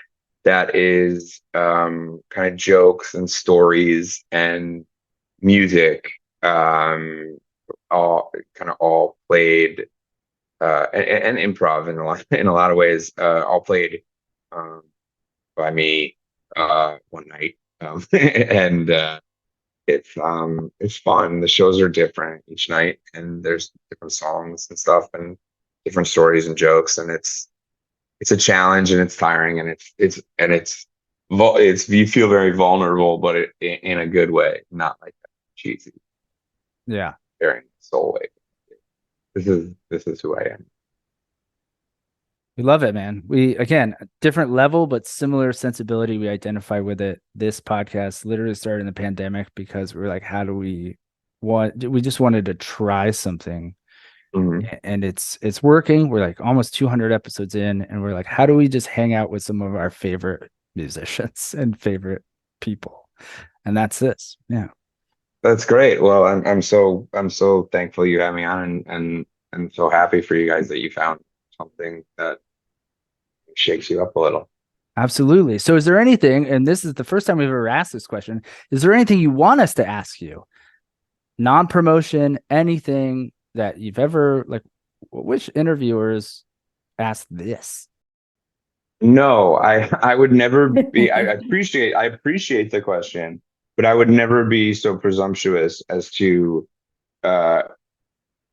that is kind of jokes and stories and music, all played and improv in a lot of ways, all played um, by me one night, and it's fun. The shows are different each night, and there's different songs and stuff, and different stories and jokes, and it's a challenge, and it's tiring, and it's you feel very vulnerable, but in a good way, not like cheesy, Yeah. very soul way. This is who I am. We love it, man. We again, different level, but similar sensibility. We identify with it. This podcast literally started in the pandemic because we were like, how do we just wanted to try something Mhm. and it's working. We're like almost 200 episodes in, and we're like, how do we just hang out with some of our favorite musicians and favorite people? And that's this. Yeah. That's great. Well, I'm so thankful you had me on, and so happy for you guys that you found something that shakes you up a little. Absolutely. So is there anything, and this is the first time we've ever asked this question, is there anything you want us to ask you? Non-promotion, anything that you've ever like, which interviewers asked this? No, I would never be. I appreciate the question, but I would never be so presumptuous uh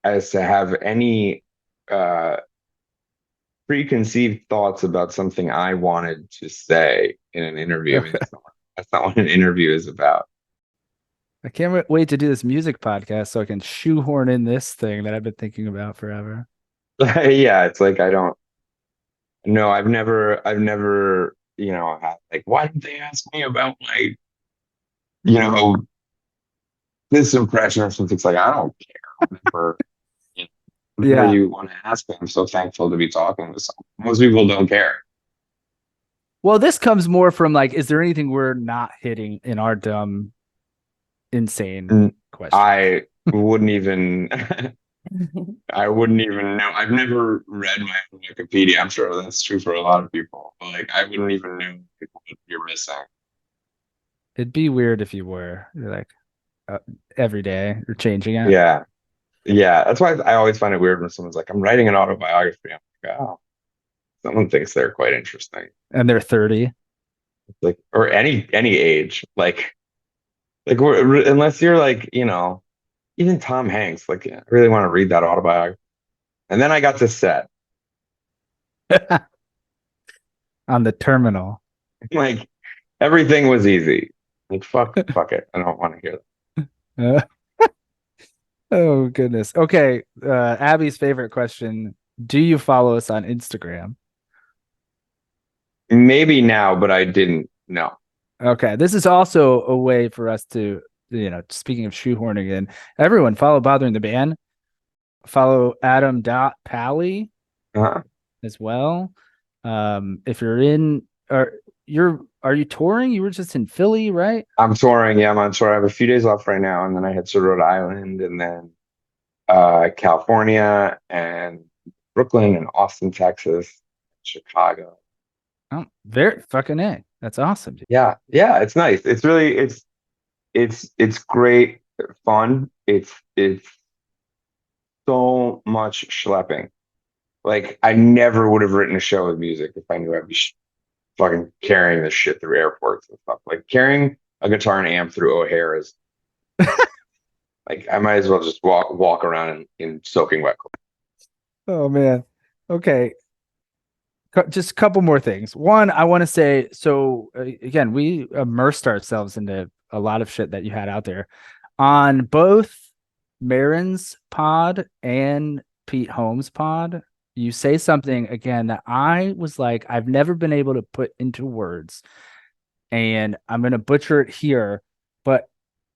as to have any uh preconceived thoughts about something I wanted to say in an interview. I mean, that's not what an interview is about. I can't wait to do this music podcast so I can shoehorn in this thing that I've been thinking about forever. Yeah, it's like I don't. No, I've never, like, why did they ask me about my, you know, this impression or something? It's like, I don't care. You know, whatever Yeah. you want to ask me. I'm so thankful to be talking with someone. Most people don't care. Well, this comes more from like, is there anything we're not hitting in our dumb, insane And questions? I wouldn't even, I wouldn't even know. I've never read my own Wikipedia. I'm sure that's true for a lot of people. But like, I wouldn't even know what you're missing. It'd be weird if you were. You're like uh, every day you're changing it, Yeah. Yeah. That's why I always find it weird when someone's like, I'm writing an autobiography. I'm like, oh, someone thinks they're quite interesting. and they're 30. Like, or any age. Like unless you're like, even Tom Hanks, like I really want to read that autobiography. And then I got to set. On the terminal. Like everything was easy. Like fuck it. I don't want to hear Uh, oh goodness. Okay. Abby's favorite question. Do you follow us on Instagram? that. Maybe now, but I didn't know. Okay. This is also a way for us to, speaking of shoehorning in, everyone follow Bothering the Band. Follow Adam.Pally Uh, as well. If you're in are you touring? You were just in Philly, right? I'm touring. Yeah, I'm on tour. I have a few days off right now, and then I head to Rhode Island, and then California, and Brooklyn, and Austin, Texas, Chicago. Oh, very fucking A. That's awesome, dude. Yeah, yeah, it's nice. It's great fun. It's so much schlepping. Like I never would have written a show with music if I knew I'd be fucking carrying this shit through airports and stuff. Like carrying a guitar and amp through O'Hare is like I might as well just walk around in soaking wet clothes. Oh man. Okay. Just a couple more things. One, I want to say, so again, we immersed ourselves into a lot of shit that you had out there on both Marin's pod and Pete Holmes' pod. You say something again that I was like, I've never been able to put into words, and I'm going to butcher it here, but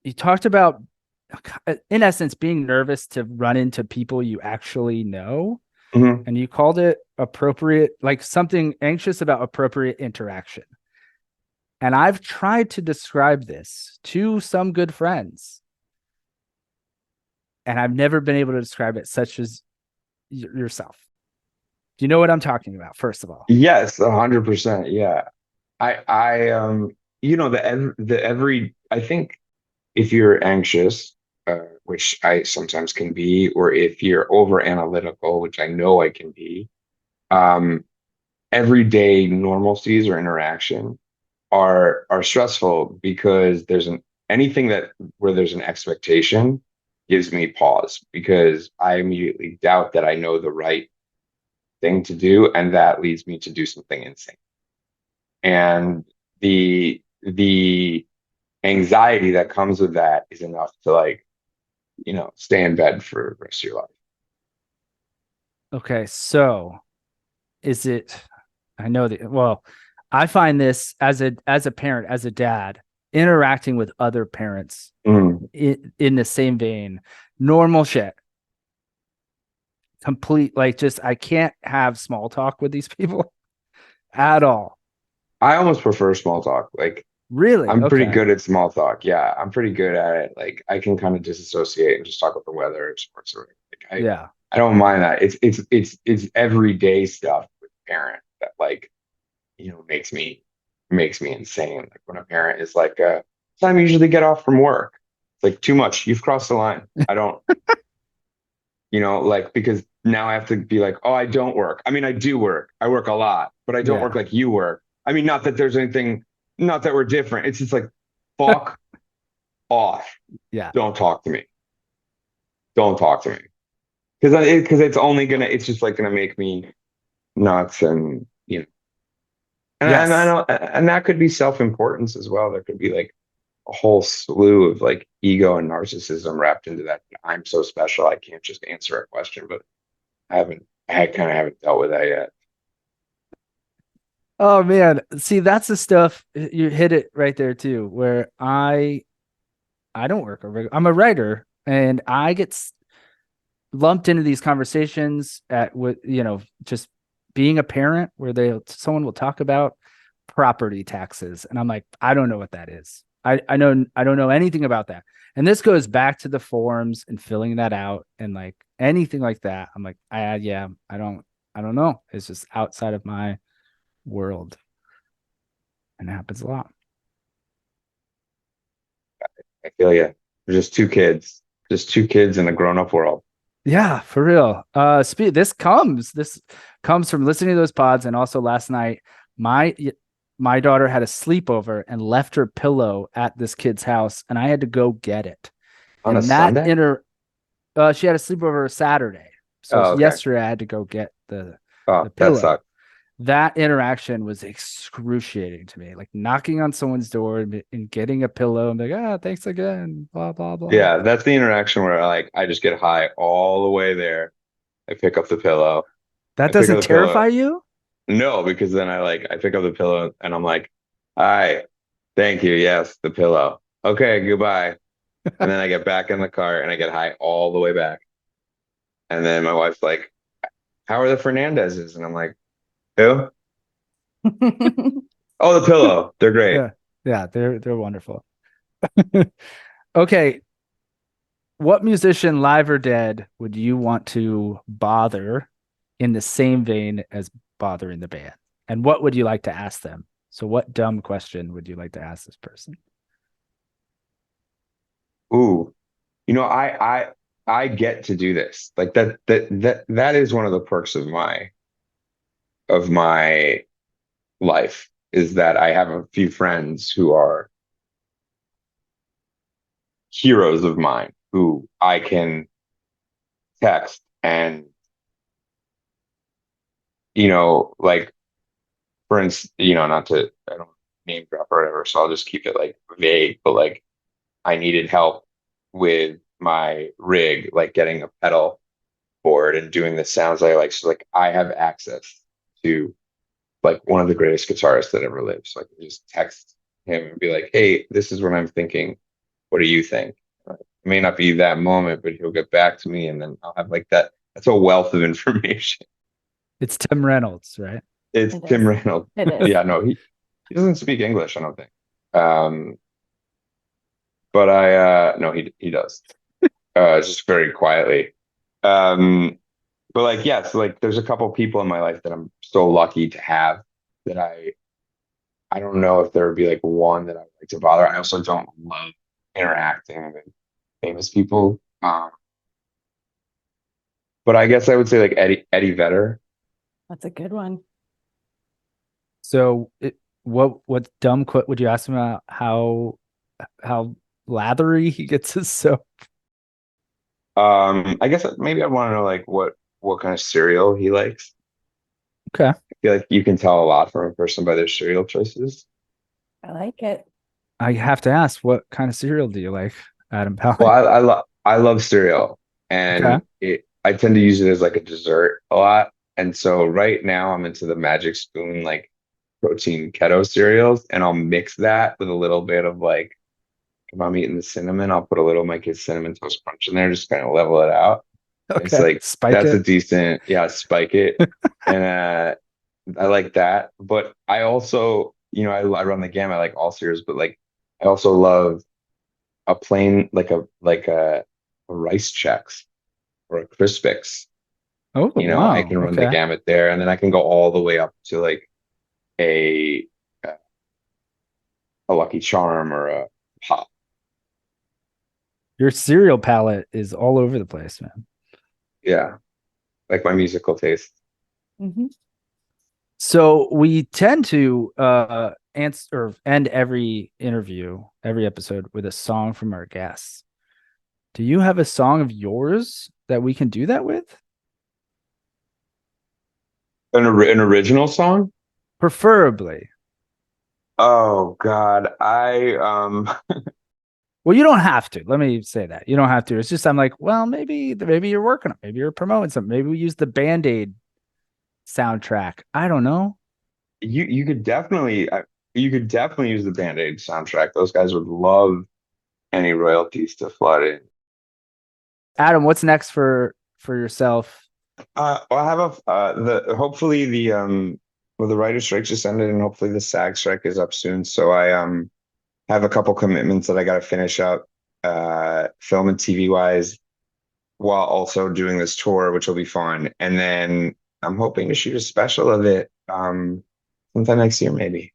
you talked about, in essence, being nervous to run into people you actually know, Mhm. and you called it appropriate, like something anxious about appropriate interaction. And I've tried to describe this to some good friends, and I've never been able to describe it such as yourself. Do you know what I'm talking about, first of all? Yes, 100%. Yeah. I the every I think if you're anxious, which I sometimes can be, or if you're over analytical, which I know I can be, um, everyday normalcies or interaction are stressful because there's an anything that where there's an expectation gives me pause because I immediately doubt that I know the right thing to do, and that leads me to do something insane. And the anxiety that comes with that is enough to like, stay in bed for the rest of your life. Okay, so is it, I know that, well, I find this as a parent, as a dad, interacting with other parents Mm. in the same vein, normal shit. Complete, like, just I can't have small talk with these people at all. I almost prefer small talk. Like Really? I'm pretty Okay. good at small talk. Yeah, I'm pretty good at it. Like I can kind of disassociate and just talk about the weather or sports or like Yeah. I don't mind that. It's everyday stuff with a parent that like, makes me insane. Like when a parent is like, time I usually get off from work. It's like too much. You've crossed the line. I don't, like because now I have to be like, oh, I don't work. I mean, I do work. I work a lot, but I don't work Yeah. like you work. I mean, not that there's anything, not that we're different. It's just like, fuck off. Yeah. Don't talk to me. Don't talk to me. Because it's just like gonna make me nuts and and I Yes. know and that could be self-importance as well. There could be like a whole slew of like ego and narcissism wrapped into that. I'm so special. I can't just answer a question, but I kind of haven't dealt with that yet. Oh man. See, that's the stuff you hit it right there too, where I don't work I'm a writer, and I get lumped into these conversations at with just being a parent where someone will talk about property taxes, and I'm like, I don't know what that is. I don't know anything about that. And this goes back to the forms and filling that out and like anything like that. I'm like, yeah, I don't know. It's just outside of my world, and it happens a lot. I feel you. They're just two kids in a grown-up world. Yeah, for real. This comes from listening to those pods, and also last night my my daughter had a sleepover and left her pillow at this kid's house, and I had to go get it. On a And that Sunday? inner she had a sleepover Saturday. So Oh, okay. yesterday I had to go get the Oh, that pillow. sucks. That interaction was excruciating to me. Like knocking on someone's door and getting a pillow and be like, thanks again, blah blah blah. Yeah, that's the interaction where like I just get high all the way there. I pick up the pillow. That I pick up doesn't the pillow. terrify you? No, because then I pick up the pillow and I'm like, hi, thank you. Yes, the pillow. Okay, goodbye. And then I get back in the car and I get high all the way back. And then my wife's like, how are the Fernandezes? And I'm like, who? Oh, the pillow. They're great. Yeah. Yeah, they're wonderful. Okay, what musician, live or dead, would you want to bother in the same vein as bothering the band? And what would you like to ask them? So what dumb question would you like to ask this person? Ooh, I get to do this. Like that is one of the perks of my life is that I have a few friends who are heroes of mine who I can text and like for instance, not to I don't name drop or whatever, so I'll just keep it like vague, but like I needed help with my rig, like getting a pedal board and doing the sounds I like. So like I have access to like one of the greatest guitarists that ever lived. So I can just text him and be like, hey, this is what I'm thinking. What do you think? It may not be that moment, but he'll get back to me and then I'll have like that. That's a wealth of information. It's Tim Reynolds, right? It's It Tim is. Reynolds. It is. Yeah, no, he doesn't speak English, I don't think. Um, but I no, he does. Just very quietly. Um, but like, yeah, so like there's a couple people in my life that I'm so lucky to have that I don't know if there would be like one that I would like to bother. I also don't love interacting with famous people. But I guess I would say like Eddie Vedder. That's a good one. So what dumb would you ask him about how lathery he gets his soap? I guess maybe I want to know like what kind of cereal he likes. Okay. I feel like you can tell a lot from a person by their cereal choices. I like it. I have to ask, what kind of cereal do you like, Adam Well, Pally? I love cereal, Okay. and I tend to use it as like a dessert a lot. And so right now I'm into the Magic Spoon like protein keto cereals, and I'll mix that with a little bit of like if I'm eating the cinnamon, I'll put a little of my kid's cinnamon toast crunch in there, just kind of level it out. It's Okay. like Spike that's a it. decent, yeah, spike it, and I like that. But I also, I run the gamut. I like all cereals, but like I also love a plain like a rice Chex or a Crispix. Oh, I wow. can run the Okay. gamut there, and then I can go all the way up to like a a Lucky Charm or a Pop. Your cereal palette is all over the place, man. Yeah, like my musical taste. Hmm. So we tend to answer or end every interview, every episode with a song from our guests. Do you have a song of yours that we can do that with? An original song? Preferably. Oh God, Well, you don't have to. Let me say that. You don't have to. It's just I'm like, well, maybe you're working on it. Maybe you're promoting something. Maybe we use the Band-Aid soundtrack. I don't know. you could definitely you could definitely use the Band-Aid soundtrack. Those guys would love any royalties to flood in. Adam, what's next for yourself? Well, I have a the hopefully the writer strike just ended and hopefully the SAG strike is up soon. So I have a couple commitments that I got to finish up film and TV wise while also doing this tour, which will be fun. And then I'm hoping to shoot a special of it sometime next year maybe.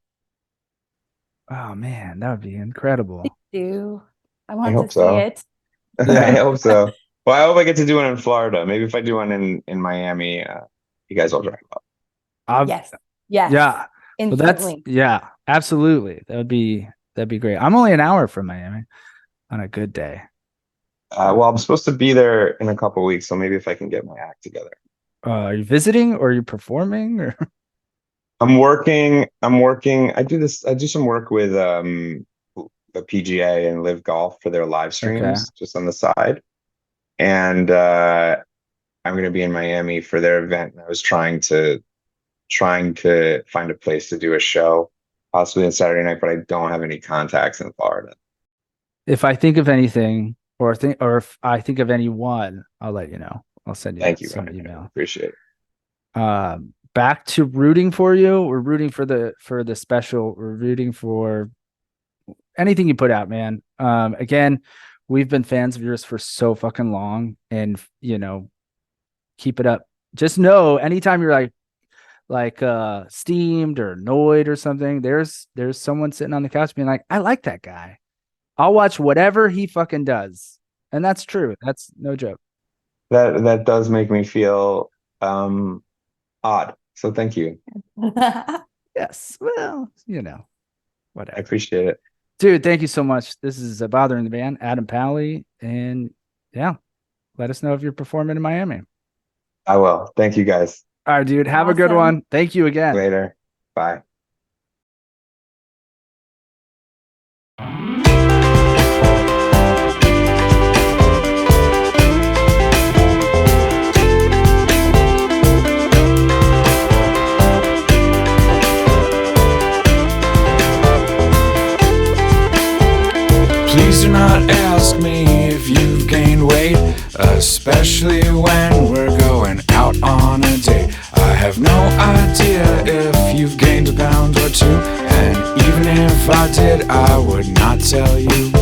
Oh man, that would be incredible. Do. I I want to hope see so. it. I Yeah. hope so. Well, I hope I get to do one in Florida. Maybe if I do one in Miami, you guys will drive up. Yes. Yes. Yeah. Well, Instantly. yeah, absolutely. That'd be great. I'm only an hour from Miami on a good day. Well, I'm supposed to be there in a couple weeks, so maybe if I can get my act together. Are you visiting or are you performing or I'm working. I'm working. I do this. I do some work with the PGA and Live Golf for their live okay. streams just on the side. And I'm going to be in Miami for their event. And I was trying to find a place to do a show, possibly on Saturday night, but I don't have any contacts in Florida. If I think of anything or if I think of anyone, I'll let you know. I'll send you Thank you, some Ryan. I email. appreciate it. Back to rooting for you. We're rooting for the special. We're rooting for anything you put out, man. Again, we've been fans of yours for so fucking long, and keep it up. Just know anytime you're like steamed or annoyed or something, there's someone sitting on the couch being like, I like that guy. I'll watch whatever he fucking does. And that's true. That's no joke. That does make me feel odd. So thank you. Yes. Well, I whatever. appreciate it. Dude, thank you so much. This is a Bothering the Band, Adam Pally. And yeah, let us know if you're performing in Miami. I will. Thank you guys. All right, dude. Have a good Awesome. one. Thank you again. Later. Bye. Please do not ask me if you've gained weight, especially when we're going out on a date. I have no idea if you've gained a pound or two, and even if I did, I would not tell you.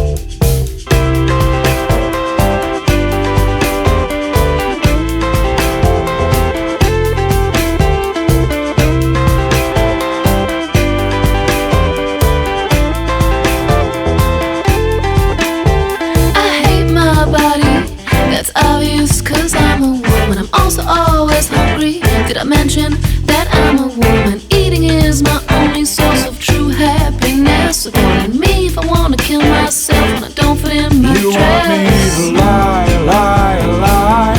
I hate my body, that's obvious cause I'm a woman. I'm also always hungry. Did I mention that I'm a woman? Eating is my only source of true happiness. So don't need me if I wanna kill myself when I don't fit in my You want me dress. to lie, lie, lie.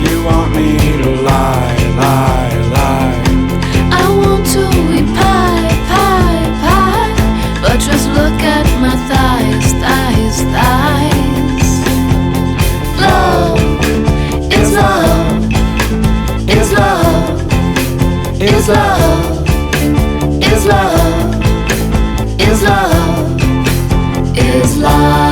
You want me to lie, lie, lie. I want to eat pie, pie, pie, but just look at my thighs, thighs, thighs. Love is love, is love, is love, is love, is love, is love.